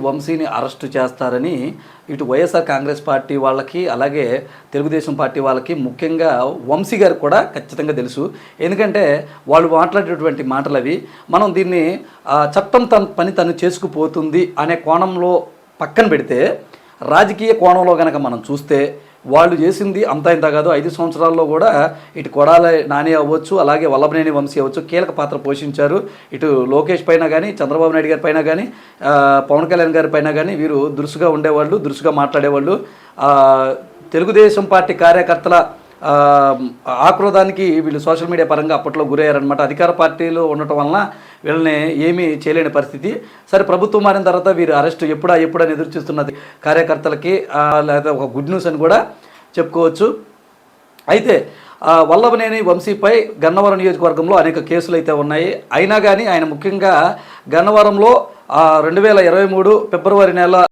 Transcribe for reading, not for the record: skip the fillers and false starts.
వంశీని అరెస్టు చేస్తారని ఇటు వైఎస్ఆర్ కాంగ్రెస్ పార్టీ వాళ్ళకి అలాగే తెలుగుదేశం పార్టీ వాళ్ళకి ముఖ్యంగా వంశీ గారికి కూడా ఖచ్చితంగా తెలుసు. ఎందుకంటే వాళ్ళు మాట్లాడేటువంటి మాటలు అవి మనం దీన్ని చట్టం తన పని తను చేసుకుపోతుంది అనే కోణంలో పక్కన పెడితే రాజకీయ కోణంలో కనుక మనం చూస్తే వాళ్ళు చేసింది అంతా ఇంత కాదు. 5 సంవత్సరాల్లో కూడా ఇటు కొడాలి నాని అవ్వచ్చు, అలాగే వల్లభనేని వంశీ అవ్వచ్చు, కీలక పాత్ర పోషించారు. ఇటు లోకేష్ పైన కానీ, చంద్రబాబు నాయుడు గారి పైన కానీ, పవన్ కళ్యాణ్ గారి పైన కానీ వీరు దురుసుగా ఉండేవాళ్ళు, దురుసుగా మాట్లాడేవాళ్ళు. తెలుగుదేశం పార్టీ కార్యకర్తల ఆక్రోధానికి వీళ్ళు సోషల్ మీడియా పరంగా అప్పట్లో గురయ్యారనమాట. అధికార పార్టీలో ఉండటం వలన వీళ్ళని ఏమీ చేయలేని పరిస్థితి. సరే, ప్రభుత్వం మారిన తర్వాత వీరు అరెస్ట్ ఎప్పుడని ఎదురు చూస్తున్నది కార్యకర్తలకి లేదా ఒక గుడ్ న్యూస్ అని కూడా చెప్పుకోవచ్చు. అయితే వల్లభనేని వంశీపై గన్నవరం నియోజకవర్గంలో అనేక కేసులు అయితే ఉన్నాయి. అయినా కానీ ఆయన ముఖ్యంగా గన్నవరంలో 2023 ఫిబ్రవరి నెల